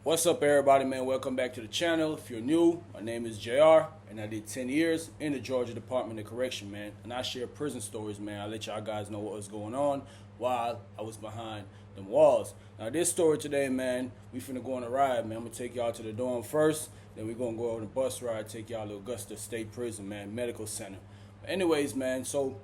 What's up, everybody, man? Welcome back to the channel. If you're new, my name is JR, and I did 10 years in the Georgia Department of Correction, man. And I share prison stories, man. I let y'all guys know what was going on while I was behind them walls. Now, this story today, man, we finna go on a ride, man. I'm gonna take y'all to the dorm first, then we're gonna go over the bus ride, take y'all to Augusta State Prison, man, medical center. But anyways, man, so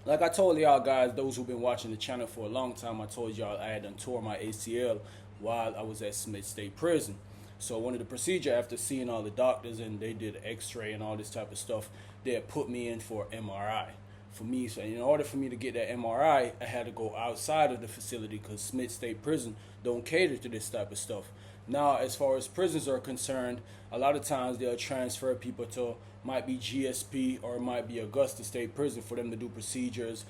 like I told y'all guys, those who've been watching the channel for a long time, I told y'all I had done tore my ACL while I was at Smith State Prison. So one of the procedure, after seeing all the doctors and they did an x-ray and all this type of stuff, they had put me in for MRI. For me, so in order for me to get that MRI, I had to go outside of the facility because Smith State Prison don't cater to this type of stuff. Now, as far as prisons are concerned, a lot of times they'll transfer people to, might be GSP or it might be Augusta State Prison for them to do procedures,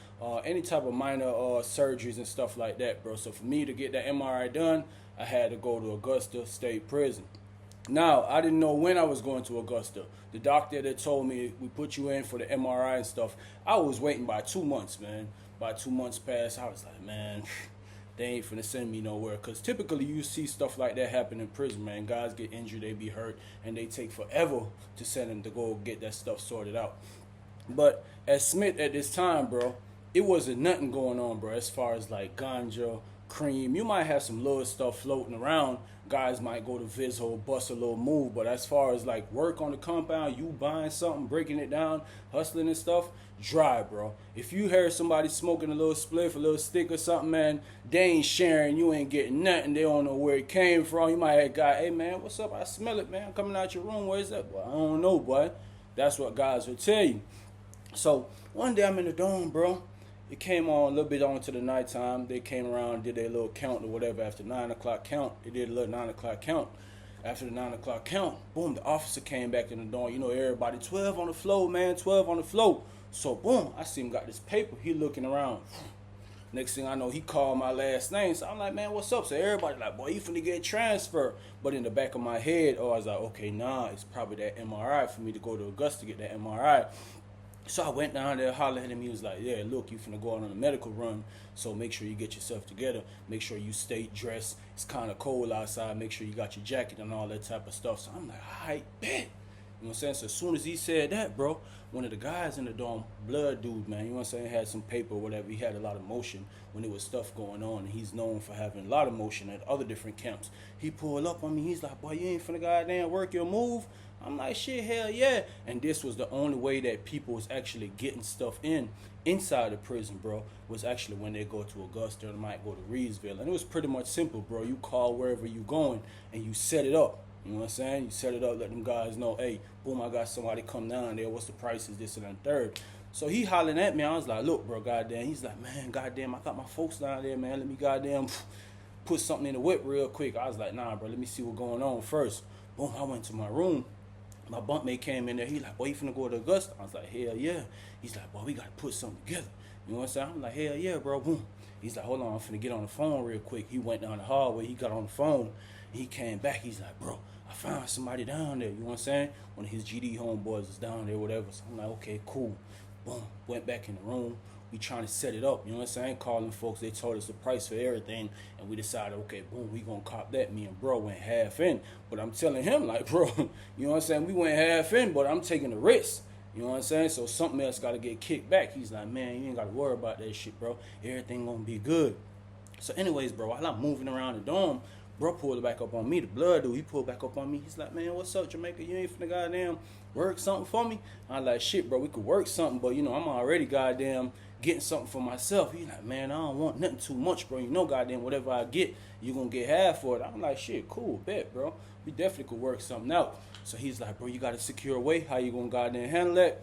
any type of minor surgeries and stuff like that, bro. So for me to get that MRI done, I had to go to Augusta State Prison. Now, I didn't know when I was going to Augusta. The doctor that told me we put you in for the MRI and stuff, I was waiting by 2 months, man. By 2 months passed, I was like, man, they ain't finna send me nowhere. Because typically you see stuff like that happen in prison, man. Guys get injured, they be hurt, and they take forever to send them to go get that stuff sorted out. But at Smith at this time, bro, it wasn't nothing going on, bro, as far as like ganja, cream. You might have some little stuff floating around. Guys might go to Vizho, bust a little move, but as far as like work on the compound, you buying something, breaking it down, hustling and stuff, dry, bro. If you hear somebody smoking a little spliff, a little stick or something, man, they ain't sharing, you ain't getting nothing, they don't know where it came from. You might have a guy, hey man, what's up? I smell it, man, coming out your room, where's that? Well, I don't know, boy. That's what guys will tell you. So one day I'm in the dorm, bro. It came on a little bit on to the nighttime. They came around, did their little count or whatever. After 9 o'clock count, they did a little 9 o'clock count. After the 9 o'clock count, boom, the officer came back in the dorm. You know, everybody, 12 on the floor, man, 12 on the floor. So, boom, I see him got this paper. He looking around. Next thing I know, he called my last name. So I'm like, man, what's up? So everybody like, boy, you finna get transferred. But in the back of my head, I was like, okay, nah, it's probably that MRI for me to go to Augusta to get that MRI. So I went down there, hollered at him. He was like, yeah, look, you finna go out on a medical run, so make sure you get yourself together. Make sure you stay dressed. It's kind of cold outside. Make sure you got your jacket and all that type of stuff. So I'm like, all right, bet. You know what I'm saying? So as soon as he said that, bro, one of the guys in the dorm, blood dude, man, you know what I'm saying, had some paper or whatever. He had a lot of motion when there was stuff going on. And he's known for having a lot of motion at other different camps. He pulled up on me. He's like, boy, you ain't finna goddamn work your move. I'm like, shit, hell yeah. And this was the only way that people was actually getting stuff inside the prison, bro, was actually when they go to Augusta or might go to Reedsville. And it was pretty much simple, bro. You call wherever you going and you set it up. You know what I'm saying? You set it up, let them guys know, hey, boom, I got somebody come down there. What's the prices, this and that, third. So he hollering at me. I was like, look, bro, goddamn. He's like, man, goddamn, I got my folks down there, man. Let me goddamn put something in the whip real quick. I was like, nah, bro, let me see what's going on first. Boom, I went to my room. My bunkmate came in there. He like, boy, you finna go to Augusta? I was like, hell yeah. He's like, boy, we gotta put something together. You know what I'm saying? I'm like, hell yeah, bro. Boom. He's like, hold on, I'm finna get on the phone real quick. He went down the hallway. He got on the phone. He came back. He's like, bro, I found somebody down there. You know what I'm saying? One of his GD homeboys is down there, whatever. So I'm like, okay, cool. Boom. Went back in the room. We trying to set it up, you know what I'm saying? Calling folks, they told us the price for everything, and we decided, okay, boom, we gonna cop that. Me and bro went half in, but I'm telling him, like, bro, you know what I'm saying? We went half in, but I'm taking the risk, you know what I'm saying? So something else gotta get kicked back. He's like, man, you ain't gotta worry about that shit, bro. Everything gonna be good. So anyways, bro, while I'm moving around the dorm, bro pulled back up on me. The blood dude, he pulled back up on me. He's like, man, what's up, Jamaica? You ain't finna goddamn work something for me? I'm like, shit, bro, we could work something, but, you know, I'm already goddamn getting something for myself. He's like, man, I don't want nothing too much, bro. You know, goddamn, whatever I get, you gonna get half for it. I'm like, shit, cool, bet, bro. We definitely could work something out. So he's like, bro, you got a secure way. How you gonna goddamn handle that?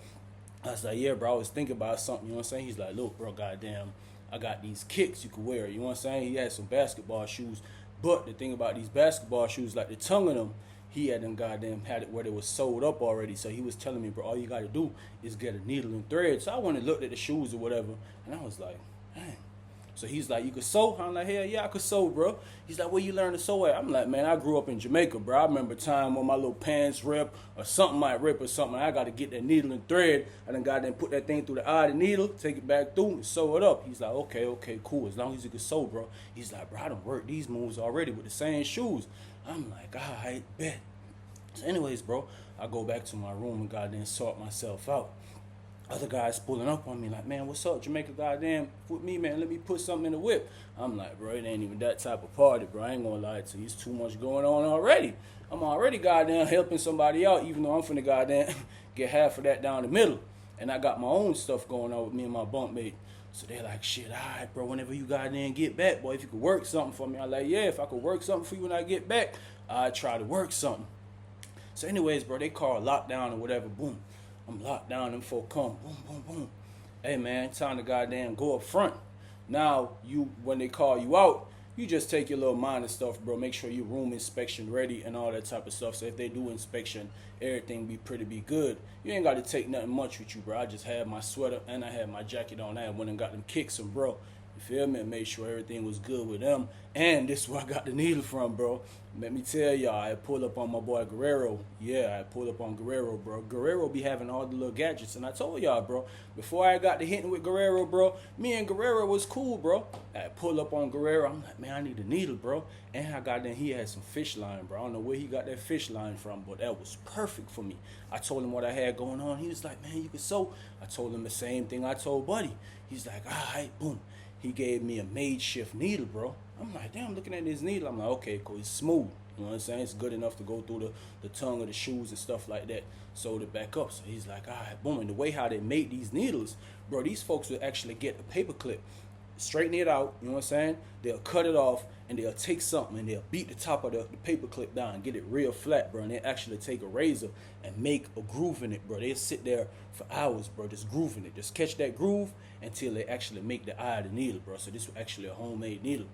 I was like, yeah, bro, I was thinking about something, you know what I'm saying? He's like, look, bro, goddamn, I got these kicks you could wear, you know what I'm saying? He had some basketball shoes, but the thing about these basketball shoes, like the tongue of them, he had them goddamn had it where they was sold up already. So he was telling me, bro, all you got to do is get a needle and thread. So I went and looked at the shoes or whatever, and I was like, dang. So he's like, you could sew? I'm like, hell yeah, I could sew, bro. He's like, where you learn to sew at? I'm like, man, I grew up in Jamaica, bro. I remember a time when my little pants rip or something might rip or something. I got to get that needle and thread. I done got there and put that thing through the eye of the needle, take it back through and sew it up. He's like, okay, cool. As long as you can sew, bro. He's like, bro, I done worked these moves already with the same shoes. I'm like, all right, bet. So anyways, bro, I go back to my room and goddamn sort myself out. Other guys pulling up on me like, man, what's up, Jamaica? Goddamn, with me, man. Let me put something in the whip. I'm like, bro, it ain't even that type of party, bro. I ain't gonna lie to you. It's too much going on already. I'm already goddamn helping somebody out, even though I'm finna goddamn get half of that down the middle. And I got my own stuff going on with me and my bunkmate. So they're like, shit, all right, bro, whenever you goddamn get back, boy, if you could work something for me. I'm like, yeah, if I could work something for you when I get back, I'd try to work something. So anyways, bro, they call lockdown or whatever, boom. I'm locked down, them folk come, boom, boom, boom. Hey, man, time to goddamn go up front. Now, when they call you out, you just take your little minor stuff, bro. Make sure your room inspection ready and all that type of stuff. So if they do inspection, everything be good. You ain't got to take nothing much with you, bro. I just had my sweater and I had my jacket on. I went and got them kicks and, bro, you feel me? And made sure everything was good with them. And this is where I got the needle from, bro. Let me tell y'all, I pulled up on my boy Guerrero. Yeah, I pulled up on Guerrero, bro. Guerrero be having all the little gadgets. And I told y'all, bro, before I got to hitting with Guerrero, bro, me and Guerrero was cool, bro. I pulled up on Guerrero. I'm like, man, I need a needle, bro. And I got he had some fish line, bro. I don't know where he got that fish line from, but that was perfect for me. I told him what I had going on. He was like, man, you can sew. I told him the same thing I told Buddy. He's like, all right, boom. He gave me a makeshift needle, bro. I'm like, damn, looking at this needle. I'm like, okay, cool. It's smooth. You know what I'm saying? It's good enough to go through the tongue of the shoes and stuff like that. Sewed it back up. So he's like, all right, boom. And the way how they made these needles, bro, these folks would actually get a paper clip, straighten it out, you know what I'm saying? They'll cut it off, and they'll take something, and they'll beat the top of the paper clip down and get it real flat, bro. And they actually take a razor and make a groove in it, bro. They'll sit there for hours, bro, just grooving it. Just catch that groove until they actually make the eye of the needle, bro. So this was actually a homemade needle.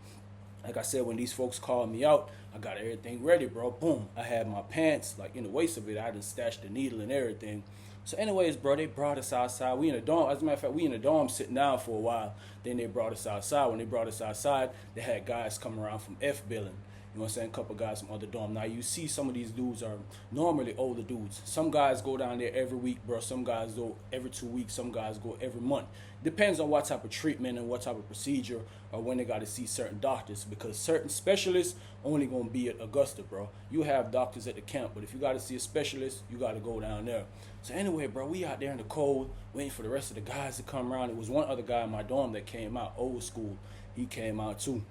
Like I said, when these folks called me out, I got everything ready, bro. Boom. I had my pants, like in the waist of it. I just stashed the needle and everything. So anyways, bro, they brought us outside. We in a dorm. As a matter of fact, we in a dorm sitting down for a while. Then they brought us outside. When they brought us outside, they had guys come around from F Billing. You know what I'm saying? A couple guys from other dorm. Now, you see some of these dudes are normally older dudes. Some guys go down there every week, bro. Some guys go every 2 weeks. Some guys go every month. Depends on what type of treatment and what type of procedure or when they got to see certain doctors, because certain specialists only going to be at Augusta, bro. You have doctors at the camp, but if you got to see a specialist, you got to go down there. So anyway, bro, we out there in the cold waiting for the rest of the guys to come around. It was one other guy in my dorm that came out, old school. He came out too.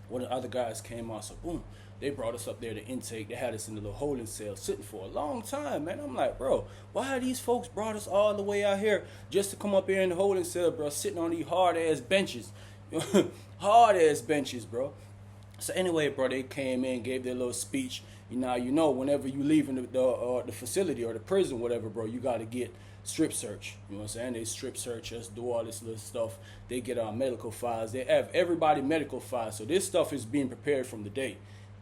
One of the other guys came out, so boom, they brought us up there to intake. They had us in the little holding cell sitting for a long time, man. I'm like, bro, why these folks brought us all the way out here just to come up here in the holding cell, bro, sitting on these hard-ass benches. Hard-ass benches, bro. So anyway, bro, they came in, gave their little speech. You know, whenever you leaving the facility or the prison, whatever, bro, you got to get strip search. You know what I'm saying? They strip search us, do all this little stuff. They get our medical files. They have everybody medical files. So this stuff is being prepared from the day.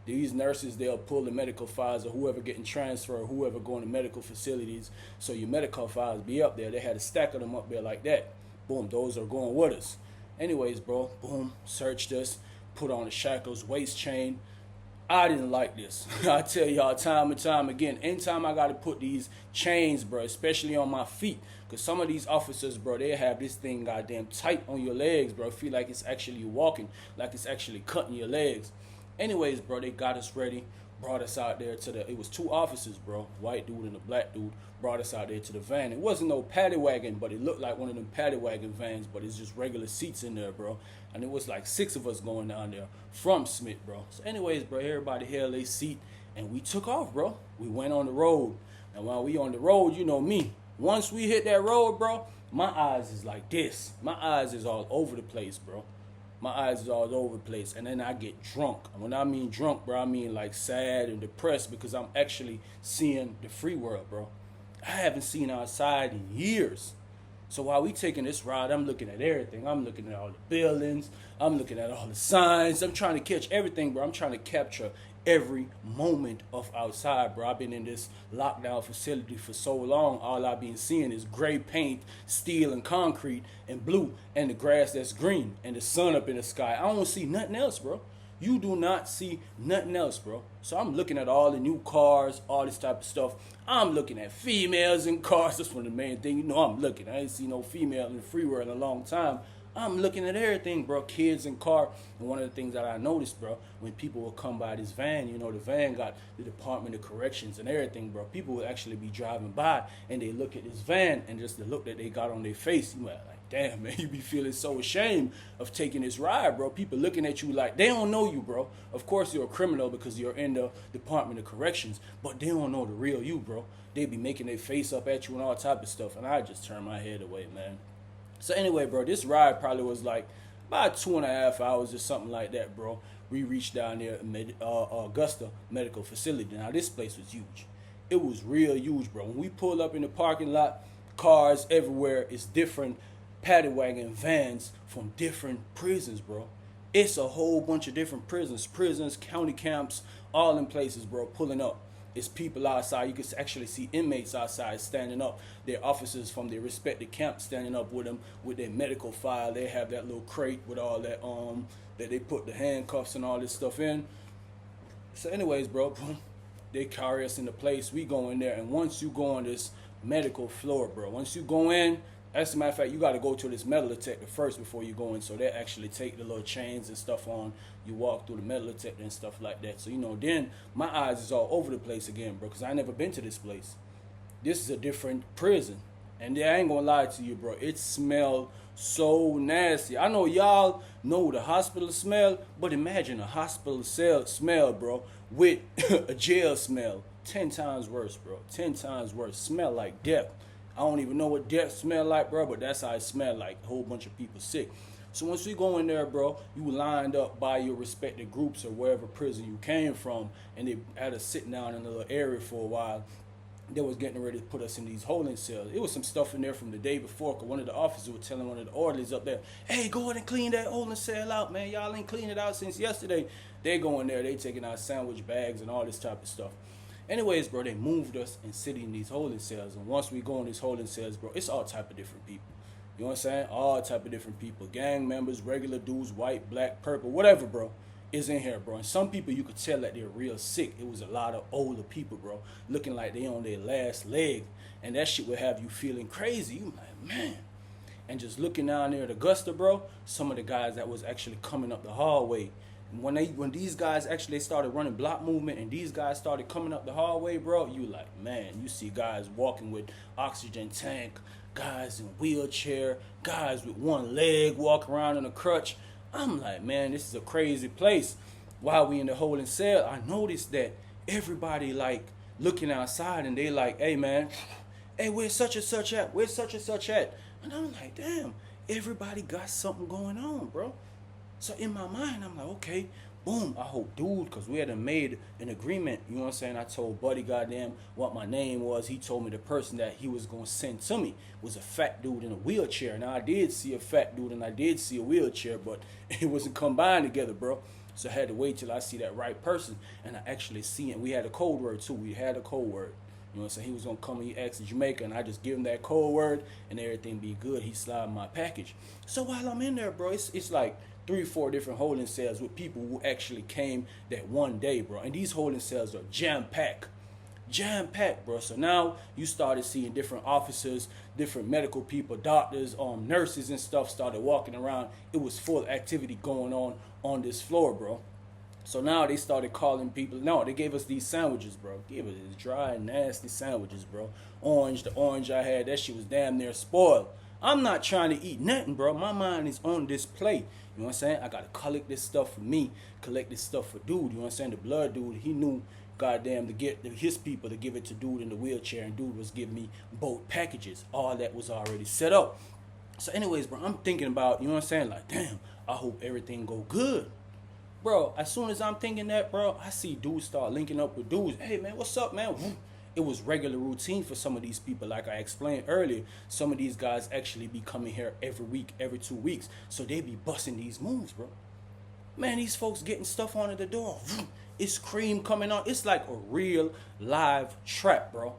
These nurses, they'll pull the medical files of whoever getting transferred, whoever going to medical facilities. So your medical files be up there. They had a stack of them up there like that. Boom, those are going with us. Anyways, bro, boom, searched us, put on the shackles, waist chain. I didn't like this. I tell y'all time and time again, anytime I got to put these chains, bro, especially on my feet, because some of these officers, bro, they have this thing goddamn tight on your legs, bro. Feel like it's actually walking, like it's actually cutting your legs. Anyways, bro, they got us ready, brought us out there it was two officers, bro, white dude and a black dude, brought us out there to the van. It wasn't no paddy wagon, but it looked like one of them paddy wagon vans, but it's just regular seats in there, bro. And it was like 6 of us going down there from Smith, bro. So anyways, bro, everybody held their seat, and we took off, bro. We went on the road. And while we on the road, you know me, once we hit that road, bro, my eyes is like this. My eyes is all over the place, bro. My eyes is all over the place. And then I get drunk. And when I mean drunk, bro, I mean like sad and depressed, because I'm actually seeing the free world, bro. I haven't seen outside in years. So while we taking this ride, I'm looking at everything. I'm looking at all the buildings. I'm looking at all the signs. I'm trying to catch everything, bro. I'm trying to capture every moment of outside, bro. I've been in this lockdown facility for so long. All I've been seeing is gray paint, steel and concrete, and blue, and the grass that's green, and the sun up in the sky. I don't see nothing else, bro. You do not see nothing else, bro. So I'm looking at all the new cars, all this type of stuff. I'm looking at females in cars. That's one of the main things. You know I'm looking. I ain't seen no female in the free world in a long time. I'm looking at everything, bro. Kids in car. And one of the things that I noticed, bro, when people will come by this van, you know, the van got the Department of Corrections and everything, bro. People will actually be driving by and they look at this van and just the look that they got on their face, you like, damn, man, you be feeling so ashamed of taking this ride, bro. People looking at you like they don't know you, bro. Of course you're a criminal because you're in the Department of Corrections, but they don't know the real you, bro. They be making their face up at you and all type of stuff, and I just turn my head away, man. So anyway, bro, this ride probably was like about 2.5 hours or something like that, bro. We reached down there at Augusta Medical Facility. Now this place was huge. It was real huge, bro. When we pulled up in the parking lot, cars everywhere. It's different paddy wagon vans from different prisons, bro. It's a whole bunch of different prisons, county camps, all in places, bro, pulling up. It's people outside. You can actually see inmates outside standing up. Their officers from their respective camps standing up with them with their medical file. They have that little crate with all that that they put the handcuffs and all this stuff in. So anyways, bro, they carry us into place. We go in there, and once you go on this medical floor, bro, once you go in, as a matter of fact, you got to go to this metal detector first before you go in. So they actually take the little chains and stuff on. You walk through the metal detector and stuff like that. So, you know, then my eyes is all over the place again, bro, because I never been to this place. This is a different prison. And I ain't going to lie to you, bro. It smelled so nasty. I know y'all know the hospital smell, but imagine a hospital cell smell, bro, with a jail smell. 10 times worse, bro. 10 times worse. Smell like death. I don't even know what death smell like, bro, but that's how it smell like. A whole bunch of people sick. So once we go in there, bro, you lined up by your respective groups or wherever prison you came from, and they had us sitting down in a little area for a while. They was getting ready to put us in these holding cells. It was some stuff in there from the day before, because one of the officers was telling one of the orderlies up there, hey, go ahead and clean that holding cell out, man. Y'all ain't cleaned it out since yesterday. They go in there, they taking out sandwich bags and all this type of stuff. Anyways, bro, they moved us and sitting in these holding cells. And once we go in these holding cells, bro, it's all type of different people. You know what I'm saying? All type of different people. Gang members, regular dudes, white, black, purple, whatever, bro, is in here, bro. And some people you could tell that they're real sick. It was a lot of older people, bro, looking like they on their last leg. And that shit would have you feeling crazy. You like, man. And just looking down there at Augusta, bro, some of the guys that was actually coming up the hallway, when these guys actually started running block movement and these guys started coming up the hallway, bro, you like, man, you see guys walking with oxygen tank, guys in wheelchair, guys with one leg walking around in a crutch. I'm like, man, this is a crazy place. While we in the holding cell, I noticed that everybody like looking outside and they like, hey, man, hey, where's such and such at? Where's such and such at? And I'm like, damn, everybody got something going on, bro. So in my mind, I'm like, okay, boom, I hope dude, because we had made an agreement, you know what I'm saying? I told Buddy goddamn what my name was. He told me the person that he was going to send to me was a fat dude in a wheelchair. Now, I did see a fat dude and I did see a wheelchair, but it wasn't combined together, bro. So I had to wait till I see that right person. And I actually see it. We had a code word, too. We had a code word. You know what I'm saying? He was going to come and he asked Jamaica, and I just give him that code word, and everything be good. He slide my package. So while I'm in there, bro, it's like 3-4 different holding cells with people who actually came that one day, bro. And these holding cells are jam-packed. Jam-packed, bro. So now you started seeing different officers, different medical people, doctors, nurses and stuff started walking around. It was full activity going on this floor, bro. So now they started calling people. No, they gave us these sandwiches, bro. Gave us these dry, nasty sandwiches, bro. The orange I had, that shit was damn near spoiled. I'm not trying to eat nothing, bro. My mind is on this plate. You know what I'm saying? I got to collect this stuff for me, collect this stuff for dude. You know what I'm saying? The blood dude, he knew, goddamn, to get his people to give it to dude in the wheelchair, and dude was giving me both packages. All that was already set up. So anyways, bro, I'm thinking about, you know what I'm saying? Like, damn, I hope everything go good. Bro, as soon as I'm thinking that, bro, I see dudes start linking up with dudes. Hey, man, what's up, man? It was regular routine for some of these people. Like I explained earlier, some of these guys actually be coming here every week, every 2 weeks. So they be busting these moves, bro. Man, these folks getting stuff onto the door. It's cream coming on. It's like a real live trap, bro.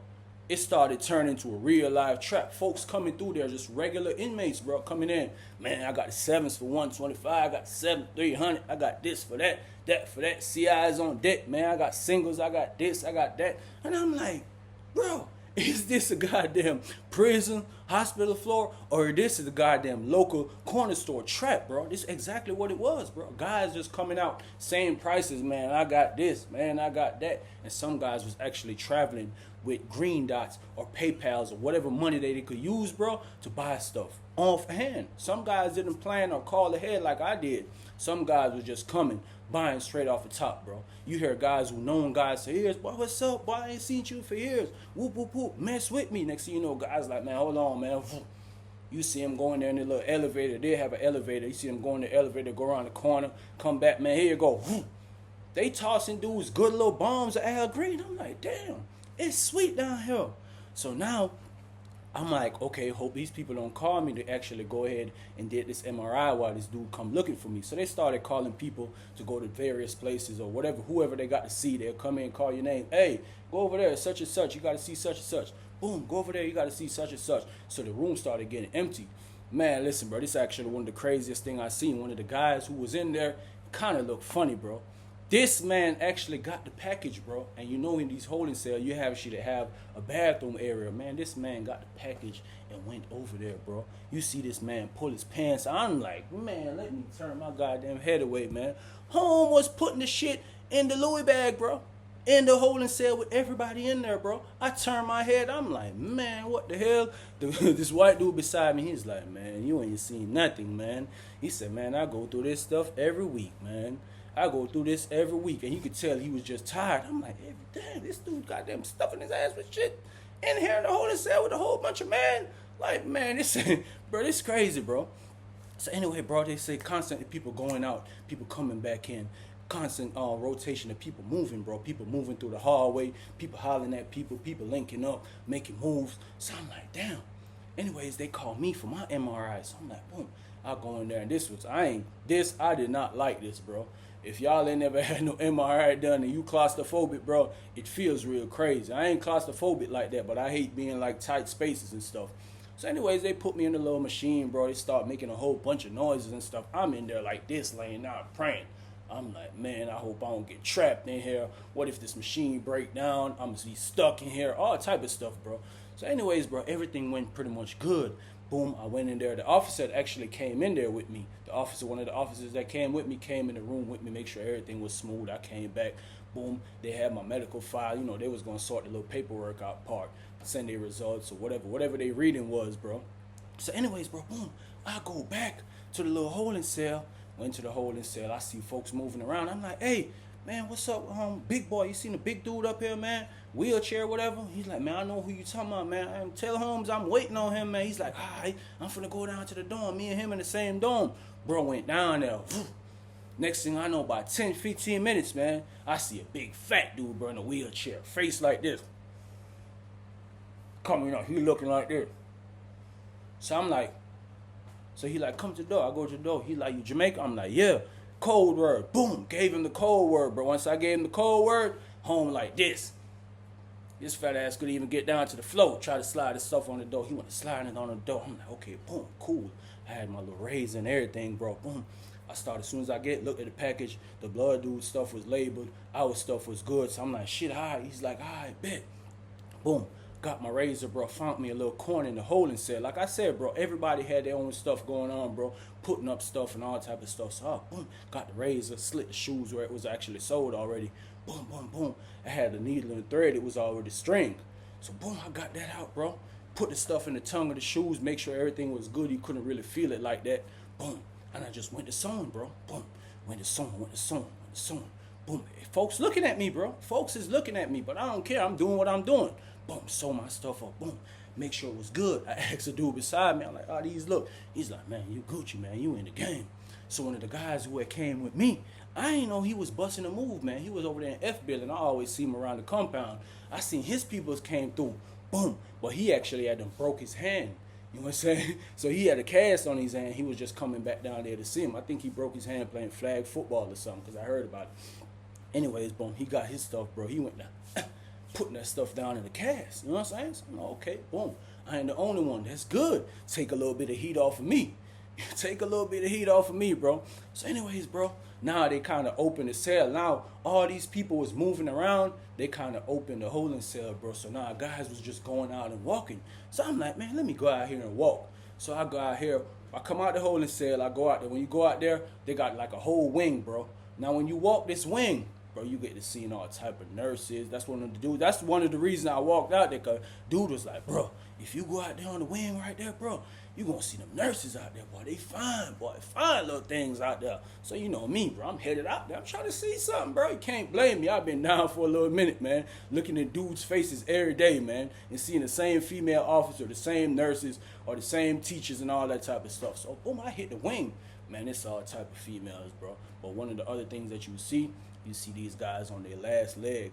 It started turning into a real live trap. Folks coming through there, just regular inmates, bro, coming in. Man, I got the 7s for 125. I got 7 300. I got this for that for that. CI's on deck, man. I got singles. I got this. I got that. And I'm like, bro, is this a goddamn prison hospital floor, or this is the goddamn local corner store trap, bro. This is exactly what it was, bro. Guys just coming out, same prices, man. I got this, man, I got that. And some guys was actually traveling with green dots or PayPals or whatever money they could use, bro, to buy stuff off hand. Some guys didn't plan or call ahead like I did. Some guys was just coming, buying straight off the top, bro. You hear guys who known guys for years, boy, what's up? Boy, I ain't seen you for years. Whoop, whoop, whoop, mess with me. Next thing you know, guys like, man, hold on, man. You see them going there in the little elevator. They have an elevator. You see them going in the elevator, go around the corner, come back, man, here you go. They tossing dudes good little bombs of Al Green. I'm like, damn, it's sweet down here. So now, I'm like, okay, hope these people don't call me to actually go ahead and did this MRI while this dude come looking for me. So they started calling people to go to various places or whatever, whoever they got to see. They'll come in and call your name. Hey, go over there, such and such. You got to see such and such. Boom, go over there. You got to see such and such. So the room started getting empty. Man, listen, bro, this is actually one of the craziest thing I seen. One of the guys who was in there kind of looked funny, bro. This man actually got the package, bro. And you know in these holding cells, you have shit that have a bathroom area. Man, this man got the package and went over there, bro. You see this man pull his pants. I'm like, man, let me turn my goddamn head away, man. Home was putting the shit in the Louis bag, bro. In the holding cell with everybody in there, bro. I turned my head. I'm like, man, what the hell? This white dude beside me, he's like, man, you ain't seen nothing, man. He said, man, I go through this stuff every week, man. I go through this every week. And you could tell he was just tired. I'm like, hey, damn, this dude goddamn stuffing his ass with shit in here in the holding cell with a whole bunch of man. Like, man, this, bro, this crazy, bro. So anyway, bro, they say constantly people going out, people coming back in. Constant rotation of people moving, bro. People moving through the hallway, people hollering at people, people linking up, making moves. So I'm like, damn. Anyways, they call me for my MRI. So I'm like, boom. I go in there and I did not like this, bro. If y'all ain't never had no MRI done and you claustrophobic, bro, it feels real crazy. I ain't claustrophobic like that, but I hate being like tight spaces and stuff. So anyways, they put me in the little machine, bro. They start making a whole bunch of noises and stuff. I'm in there like this, laying out, praying. I'm like, man, I hope I don't get trapped in here. What if this machine break down? I'm going to be stuck in here. All type of stuff, bro. So anyways, bro, everything went pretty much good. Boom, I went in there. The officer actually came in there with me. One of the officers that came with me came in the room with me, make sure everything was smooth. I came back. Boom, they had my medical file. You know, they was going to sort the little paperwork out part, send their results or whatever they reading was, bro. So anyways, bro, boom, I go back to the little holding cell. Went to the holding cell. I see folks moving around. I'm like, hey, man, what's up, big boy? You seen the big dude up here, man? Wheelchair, whatever? He's like, man, I know who you talking about, man. Tell Holmes I'm waiting on him, man. He's like, all right, I'm finna go down to the dorm. Me and him in the same dorm. Bro went down there. Next thing I know, about 10, 15 minutes, man, I see a big fat dude, bro, in a wheelchair. Face like this. Coming up, he looking like this. So I'm like, so he like, come to the door. I go to the door. He like, you Jamaican? I'm like, yeah. Code word. Boom. Gave him the code word, bro. Once I gave him the code word, home like this. This fat ass couldn't even get down to the floor. Try to slide his stuff on the door. He went to slide it on the door. I'm like, okay, boom, cool. I had my little razor and everything, bro. Boom. I started, as soon as I looked at the package, the blood dude stuff was labeled. Our stuff was good. So I'm like, shit, all right. He's like, all right, bet. Boom. Got my razor, bro. Found me a little corner in the holding cell. Like I said, bro, everybody had their own stuff going on, bro. Putting up stuff and all type of stuff. So, boom, got the razor, slit the shoes where it was actually sold already. Boom, boom, boom. I had the needle and thread. It was already string. So, boom, I got that out, bro. Put the stuff in the tongue of the shoes. Make sure everything was good. You couldn't really feel it like that. Boom. And I just went to sewing, bro. Boom. Went to sewing. Boom. Folks looking at me, bro. Folks is looking at me, but I don't care. I'm doing what I'm doing. Boom, sew my stuff up. Boom, make sure it was good. I asked the dude beside me. I'm like, oh, these look. He's like, man, you Gucci, man. You in the game. So one of the guys who had came with me, I didn't know he was busting a move, man. He was over there in F building. I always see him around the compound. I seen his peoples came through. Boom. But he actually had them broke his hand. You know what I'm saying? So he had a cast on his hand. He was just coming back down there to see him. I think he broke his hand playing flag football or something because I heard about it. Anyways, boom, he got his stuff, bro. He went down. Putting that stuff down in the cast. You know what I'm saying? So I'm like, okay, boom. I ain't the only one. That's good. Take a little bit of heat off of me. Take a little bit of heat off of me, bro. So anyways, bro, Now they kind of open the cell. Now all these people was moving around. They kind of opened the holding cell, bro. So now guys was just going out and walking. So I'm like, man, let me go out here and walk. So I go out here. I come out the holding cell. I go out there. When you go out there, they got like a whole wing, bro. Now when you walk this wing, bro, you get to see all type of nurses. That's one of the dudes. That's one of the reasons I walked out there. Cause dude was like, bro, if you go out there on the wing right there, bro, you gonna see them nurses out there, boy. They fine, boy. Fine little things out there. So you know me, bro. I'm headed out there. I'm trying to see something, bro. You can't blame me. I've been down for a little minute, man. Looking at dudes' faces every day, man, and seeing the same female officer, the same nurses, or the same teachers and all that type of stuff. So boom, I hit the wing. Man, it's all type of females, bro. But one of the other things that you see these guys on their last leg.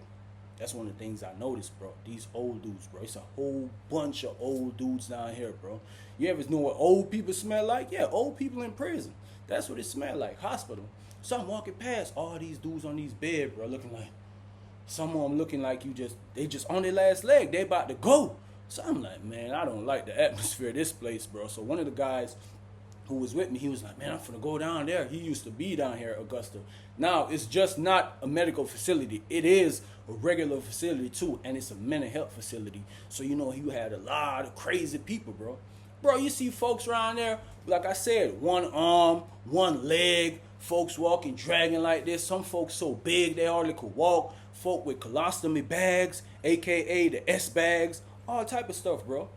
That's one of the things I noticed, bro. These old dudes, bro. It's a whole bunch of old dudes down here, bro. You ever know what old people smell like? Yeah, old people in prison. That's what it smell like, hospital. So I'm walking past all these dudes on these beds, bro, looking like, some of them looking like they just on their last leg. They about to go. So I'm like, man, I don't like the atmosphere of this place, bro. So one of the guys who was with me, he was like, man, I'm finna go down there. He used to be down here at Augusta. Now, it's just not a medical facility. It is a regular facility, too, and it's a mental health facility. So, you know, you had a lot of crazy people, bro. Bro, you see folks around there, like I said, one arm, one leg, folks walking, dragging like this. Some folks so big they hardly could walk. Folk with colostomy bags, a.k.a. the S bags, all type of stuff, bro.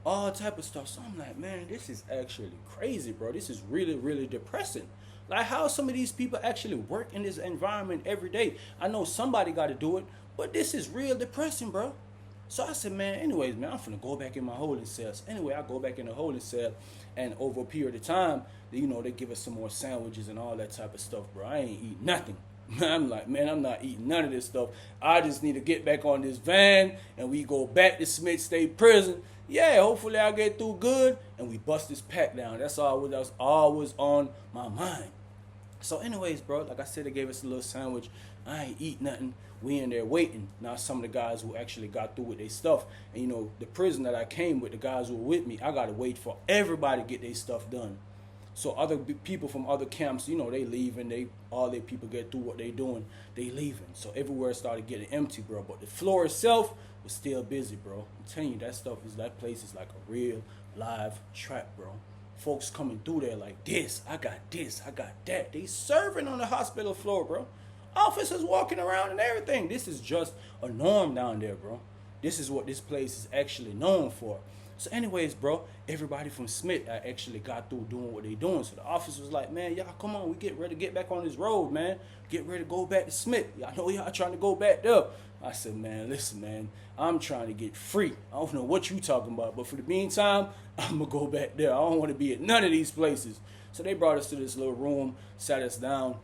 All type of stuff. So I'm like, man, this is actually crazy, bro. This is really, really depressing. Like, how some of these people actually work in this environment every day. I know somebody got to do it, but this is real depressing, bro. So I said, man, anyways, man, I'm finna go back in my holding cell. So anyway, I go back in the holding cell, and over a period of time, you know, they give us some more sandwiches and all that type of stuff, bro. I ain't eat nothing. I'm like, man, I'm not eating none of this stuff. I just need to get back on this van, and we go back to Smith State Prison. Yeah, hopefully I get through good, and we bust this pack down. That's always on my mind. So anyways, bro, like I said, they gave us a little sandwich. I ain't eat nothing. We in there waiting. Now some of the guys who actually got through with their stuff, and you know, the prison that I came with, the guys who were with me, I got to wait for everybody to get their stuff done. So other people from other camps, you know, they leaving. All their people get through what they doing. They leaving. So everywhere started getting empty, bro. But the floor itself was still busy, bro. I'm telling you, that place is like a real live trap, bro. Folks coming through there like this. I got that. They serving on the hospital floor, bro. Officers walking around and everything. This is just a norm down there, bro. This is what this place is actually known for. So anyways, bro, everybody from Smith actually got through doing what they doing. So the officer was like, man, y'all come on, we get ready to get back on this road, man. Get ready to go back to Smith. Y'all know y'all trying to go back there. I said, man, listen, man, I'm trying to get free. I don't know what you talking about, but for the meantime, I'm going to go back there. I don't want to be at none of these places. So they brought us to this little room, sat us down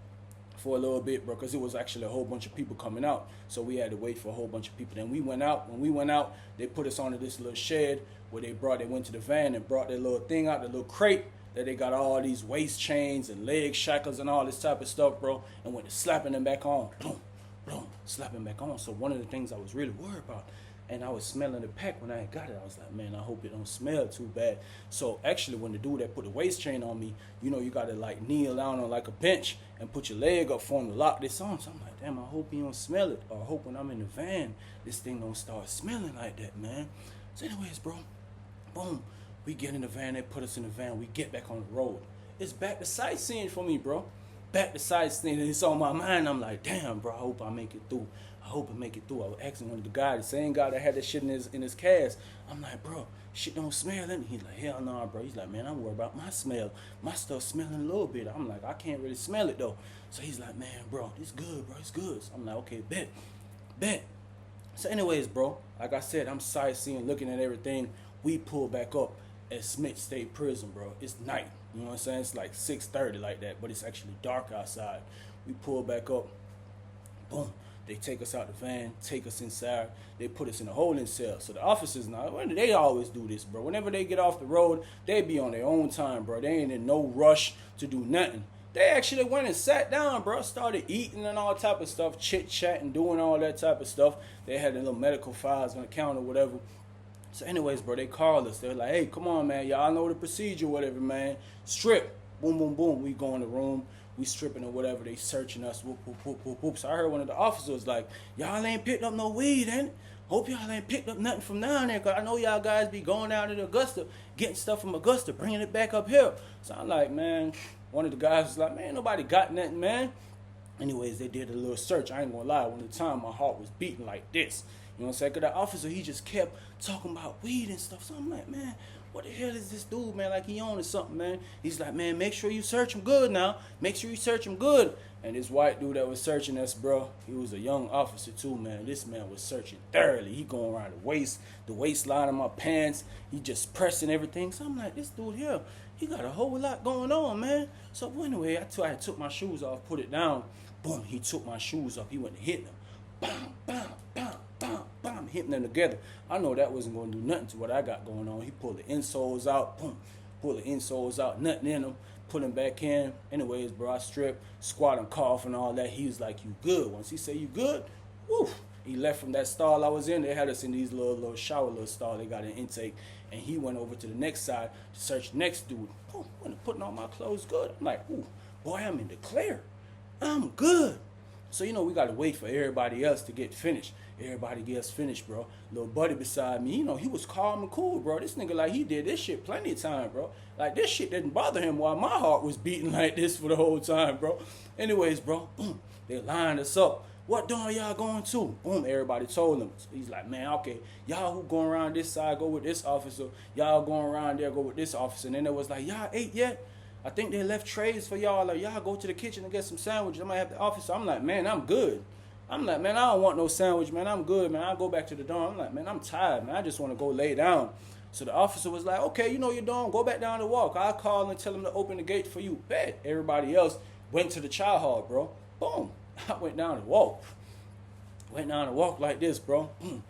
for a little bit, bro, because it was actually a whole bunch of people coming out. So we had to wait for a whole bunch of people. Then we went out. When we went out, they put us onto this little shed where they went to the van and brought their little thing out, the little crate that they got all these waist chains and leg shackles and all this type of stuff, bro, and went to slapping them back on. Boom, boom, slapping back on. So one of the things I was really worried about, and I was smelling the pack when I got it, I was like, man, I hope it don't smell too bad. So actually when the dude that put the waist chain on me, you know, you got to like kneel down on like a bench and put your leg up for him to lock this on. So I'm like, damn, I hope he don't smell it. Or I hope when I'm in the van, this thing don't start smelling like that, man. So anyways, bro, boom, we get in the van, they put us in the van, we get back on the road. It's back to sightseeing for me, bro. Back to sightseeing, and it's on my mind. I'm like, damn, bro, I hope I make it through. I hope I make it through. I was asking one of the guys, the same guy that had that shit in his cast. I'm like, bro, shit don't smell. And he's like, hell no, bro. He's like, man, I'm worried about my smell. My stuff smelling a little bit. I'm like, I can't really smell it though. So he's like, man, bro, it's good, bro, it's good. So I'm like, okay, bet. So anyways, bro, like I said, I'm sightseeing, looking at everything. We pull back up at Smith State Prison, bro. It's night. You know what I'm saying? It's like 6:30 like that, but it's actually dark outside. We pull back up. Boom. They take us out the van, take us inside. They put us in a holding cell. So the officers now, they always do this, bro. Whenever they get off the road, they be on their own time, bro. They ain't in no rush to do nothing. They actually went and sat down, bro. Started eating and all type of stuff, chit-chatting, doing all that type of stuff. They had their little medical files on the counter or whatever. So anyways, bro, they called us. They're like, hey, come on, man. Y'all know the procedure, whatever, man. Strip. Boom, boom, boom. We go in the room. we stripping or whatever. They searching us. Whoop, whoop, whoop, whoop, whoop. So I heard one of the officers like, y'all ain't picked up no weed, ain't it? Hope y'all ain't picked up nothing from down there, because I know y'all guys be going down to Augusta, getting stuff from Augusta, bringing it back up here. So I'm like, man, one of the guys was like, man, nobody got nothing, man. Anyways, they did a little search. I ain't gonna lie, one of the time my heart was beating like this. You know what I'm saying? Because the officer, he just kept talking about weed and stuff. So I'm like, man, what the hell is this dude, man? Like, he on to something, man. He's like, man, make sure you search him good now. Make sure you search him good. And this white dude that was searching us, bro, he was a young officer too, man. This man was searching thoroughly. He going around the waistline of my pants. He just pressing everything. So I'm like, this dude here, he got a whole lot going on, man. So anyway, I took my shoes off, put it down. Boom, he took my shoes off. He went to hit them. Bam, bam, bam, bam, bam, hitting them together. I know that wasn't going to do nothing to what I got going on. He pulled the insoles out. Boom, pulled the insoles out. Nothing in them. Put them back in. Anyways, bro, I stripped, squat and cough and all that. He was like, you good. Once he said, you good, woo. He left from that stall I was in. They had us in these little shower little stall. They got an intake. And he went over to the next side to search the next dude. Boom, putting all my clothes good. I'm like, ooh, boy, I'm in the clear. I'm good. So, you know, we got to wait for everybody else to get finished. Everybody gets finished, bro. Little buddy beside me, you know, he was calm and cool, bro. This nigga, like, he did this shit plenty of time, bro. Like, this shit didn't bother him while my heart was beating like this for the whole time, bro. Anyways, bro, boom, they lined us up. What door y'all going to? Boom, everybody told him. So he's like, man, okay, y'all who going around this side, go with this officer. Y'all going around there, go with this officer. And then it was like, y'all ate yet? I think they left trays for y'all. Like, y'all go to the kitchen and get some sandwiches. I might have the officer. I'm like, man, I'm good. I'm like, man, I don't want no sandwich, man. I'm good, man. I'll go back to the dorm. I'm like, man, I'm tired, man. I just want to go lay down. So the officer was like, okay, you know your dorm. Go back down to walk. I'll call and tell him to open the gate for you. Bet. Everybody else went to the chow hall, bro. Boom. I went down to walk. Went down to walk like this, bro. Boom.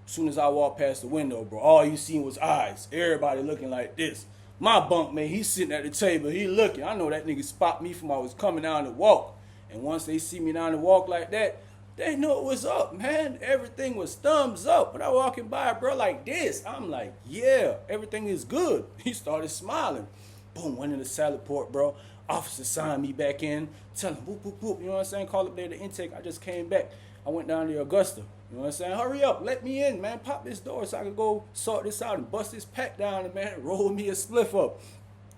As soon as I walked past the window, bro, all you seen was eyes. Everybody looking like this. My bunkmate, he's sitting at the table, he looking. I know that nigga spot me from I was coming down the walk. And once they see me down the walk like that, they knew it was up, man. Everything was thumbs up. When I walking by, bro, like this, I'm like, yeah, everything is good. He started smiling. Boom, went in the salad port, bro. Officer signed me back in. Tell him, whoop, whoop, whoop. You know what I'm saying? Call up there to intake. I just came back. I went down to Augusta. You know what I'm saying? Hurry up, let me in, man. Pop this door so I can go sort this out and bust this pack down and, man, roll me a spliff up.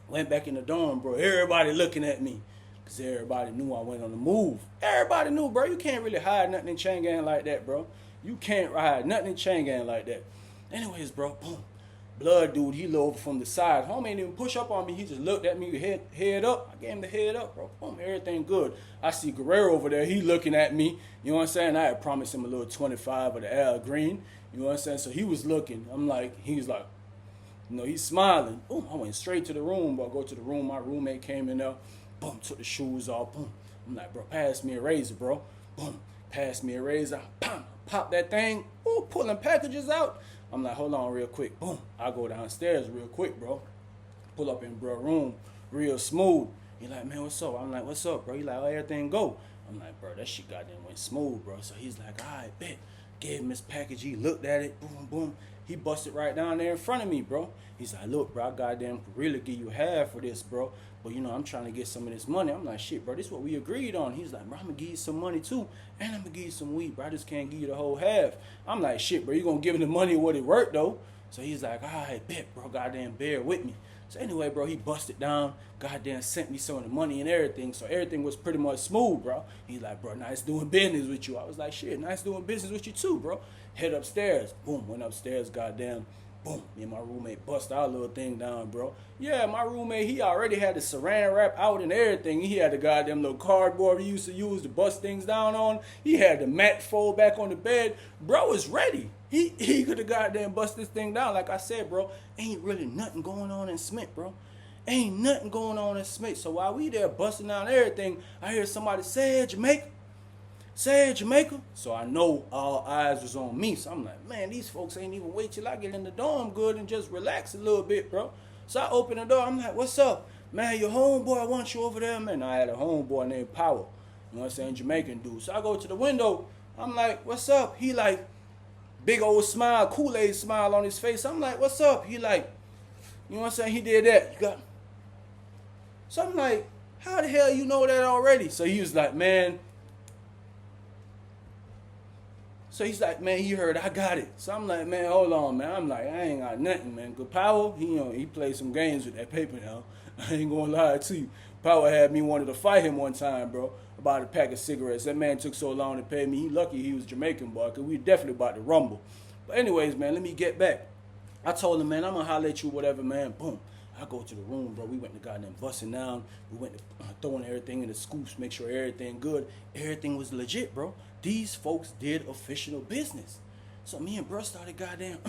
Went back in the dorm, bro. Everybody looking at me because everybody knew I went on the move. Everybody knew, bro. You can't really hide nothing in chain gang like that, bro. You can't hide nothing in chain gang like that. Anyways, bro, boom. Blood dude, he looked over from the side. Homie ain't even push up on me. He just looked at me, head up. I gave him the head up, bro. Boom, everything good. I see Guerrero over there. He looking at me. You know what I'm saying? I had promised him a little 25 of the Al Green. You know what I'm saying? So he was looking. He was like, you know, he's smiling. Boom, I went straight to the room, bro. Go to the room. My roommate came in there. Boom, took the shoes off. Boom. I'm like, bro, pass me a razor, bro. Boom, pass me a razor. Bam, pop that thing. Ooh, pulling packages out. I'm like, hold on real quick. Boom. I go downstairs real quick, bro. Pull up in bro room real smooth. He like, man, what's up? I'm like, what's up, bro? He like, oh, everything go. I'm like, bro, that shit goddamn went smooth, bro. So he's like, all right, bet. Gave him his package. He looked at it. Boom, boom. He busted right down there in front of me, bro. He's like, look, bro, I goddamn could really give you half for this, bro. But, you know, I'm trying to get some of this money. I'm like, shit, bro, this is what we agreed on. He's like, bro, I'm going to give you some money, too. And I'm going to give you some weed, bro. I just can't give you the whole half. I'm like, shit, bro, you going to give him the money what it worked, though. So he's like, all right, bet, bro, goddamn bear with me. So anyway, bro, he busted down, goddamn sent me some of the money and everything. So everything was pretty much smooth, bro. He's like, bro, nice doing business with you. I was like, shit, nice doing business with you, too, bro. Head upstairs. Boom, went upstairs, goddamn. Boom, me and my roommate bust our little thing down, bro. Yeah, my roommate, he already had the saran wrap out and everything. He had the goddamn little cardboard he used to use to bust things down on. He had the mat fold back on the bed. Bro was ready. He could have goddamn bust this thing down. Like I said, bro, ain't really nothing going on in Smith, bro. Ain't nothing going on in Smith. So while we there busting down everything, I hear somebody say, Jamaica. Said Jamaica. So I know all eyes was on me. So I'm like, man, these folks ain't even wait till I get in the dorm good and just relax a little bit, bro. So I open the door. I'm like, what's up? Man, your homeboy wants you over there, man. I had a homeboy named Power. You know what I'm saying? Jamaican dude. So I go to the window. I'm like, what's up? He like, big old smile, Kool-Aid smile on his face. I'm like, what's up? He like, you know what I'm saying? He did that. So I'm like, how the hell you know that already? So he was like, man. So he's like, man, he heard I got it. So I'm like, man, hold on, man. I'm like, I ain't got nothing, man. Good Powell, he played some games with that paper now. I ain't gonna lie to you. Powell had me wanted to fight him one time, bro, about a pack of cigarettes. That man took so long to pay me. He lucky he was Jamaican, boy, because we definitely about to rumble. But anyways, man, let me get back. I told him, man, I'm gonna holler at you, whatever, man. Boom. I go to the room, bro. We went to goddamn busting down. We went to throwing everything in the scoops, make sure everything good. Everything was legit, bro. These folks did official business. So me and bro started goddamn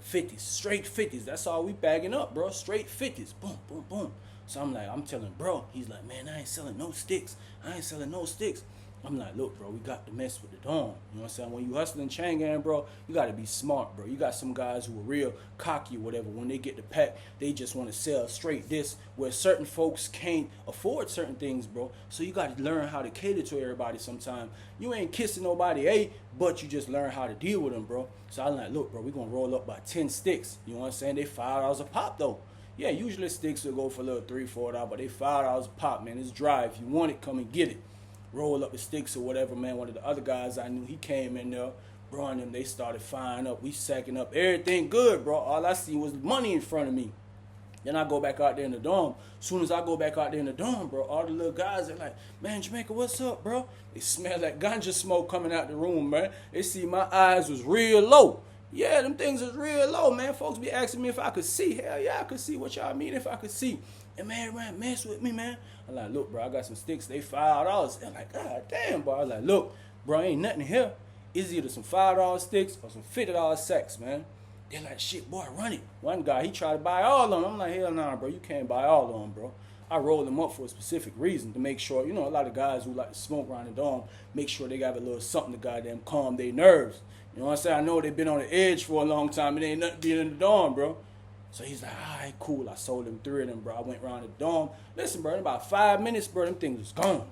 50s, straight 50s. That's all we bagging up, bro. Straight 50s. Boom, boom, boom. So I'm telling bro, he's like, man, I ain't selling no sticks. I ain't selling no sticks. I'm like, look, bro, we got to mess with the dawn. You know what I'm saying? When you hustling chain gang, bro, you got to be smart, bro. You got some guys who are real cocky or whatever. When they get the pack, they just want to sell straight this, where certain folks can't afford certain things, bro. So you got to learn how to cater to everybody sometime. You ain't kissing nobody, but you just learn how to deal with them, bro. So I'm like, look, bro, we're going to roll up by 10 sticks. You know what I'm saying? They $5 a pop, though. Yeah, usually sticks will go for a little $3, $4, but they $5 a pop, man. It's dry. If you want it, come and get it. Roll up the sticks or whatever, man. One of the other guys I knew, he came in there, bro, and them, they started firing up. We sacking up everything good, bro. All I see was money in front of me. Then I go back out there in the dorm. As soon as I go back out there in the dorm, bro, all the little guys are like, man, Jamaica, what's up, bro? They smell like ganja smoke coming out the room, man. They see my eyes was real low. Yeah, them things was real low, man. Folks be asking me if I could see. Hell yeah, I could see. What y'all mean if I could see? And man, mess with me, man. I'm like, look, bro, I got some sticks. They $5. They're like, God damn, bro. I was like, look, bro, ain't nothing here. It's either some $5 sticks or some $50 sacks, man. They're like, shit, boy, run it. One guy, he tried to buy all of them. I'm like, hell nah, bro. You can't buy all of them, bro. I rolled them up for a specific reason to make sure, you know, a lot of guys who like to smoke around the dorm, make sure they got a little something to goddamn calm their nerves. You know what I'm saying? I know they've been on the edge for a long time. It ain't nothing being in the dorm, bro. So he's like, all right, cool. I sold him 3 of them, bro. I went around the dorm. Listen, bro, in about 5 minutes, bro, them things was gone.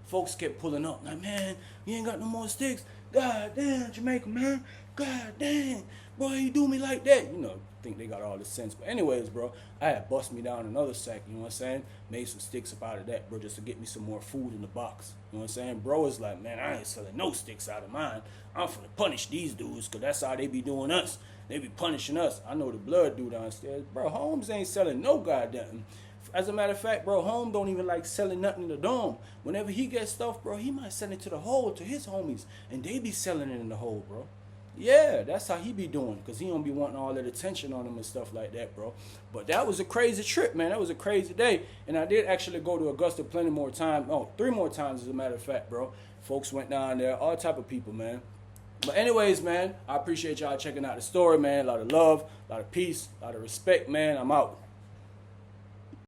Folks kept pulling up. Like, man, you ain't got no more sticks. God damn, Jamaica, man. God damn. Bro, you do me like that. You know, think they got all the sense. But anyways, bro, I had bust me down another sack, you know what I'm saying? Made some sticks up out of that, bro, just to get me some more food in the box. You know what I'm saying? Bro is like, man, I ain't selling no sticks out of mine. I'm finna punish these dudes, because that's how they be doing us. They be punishing us. I know the blood dude downstairs. Bro, Holmes ain't selling no goddamn. As a matter of fact, bro, Holmes don't even like selling nothing in the dorm. Whenever he gets stuff, bro, he might send it to the hole, to his homies, and they be selling it in the hole, bro. Yeah, that's how he be doing, because he don't be wanting all that attention on him and stuff like that, bro. But that was a crazy trip, man. That was a crazy day. And I did actually go to Augusta plenty more times. Oh, 3 more times, as a matter of fact, bro. Folks went down there, all type of people, man. But anyways, man, I appreciate y'all checking out the story, man. A lot of love, a lot of peace, a lot of respect, man. I'm out.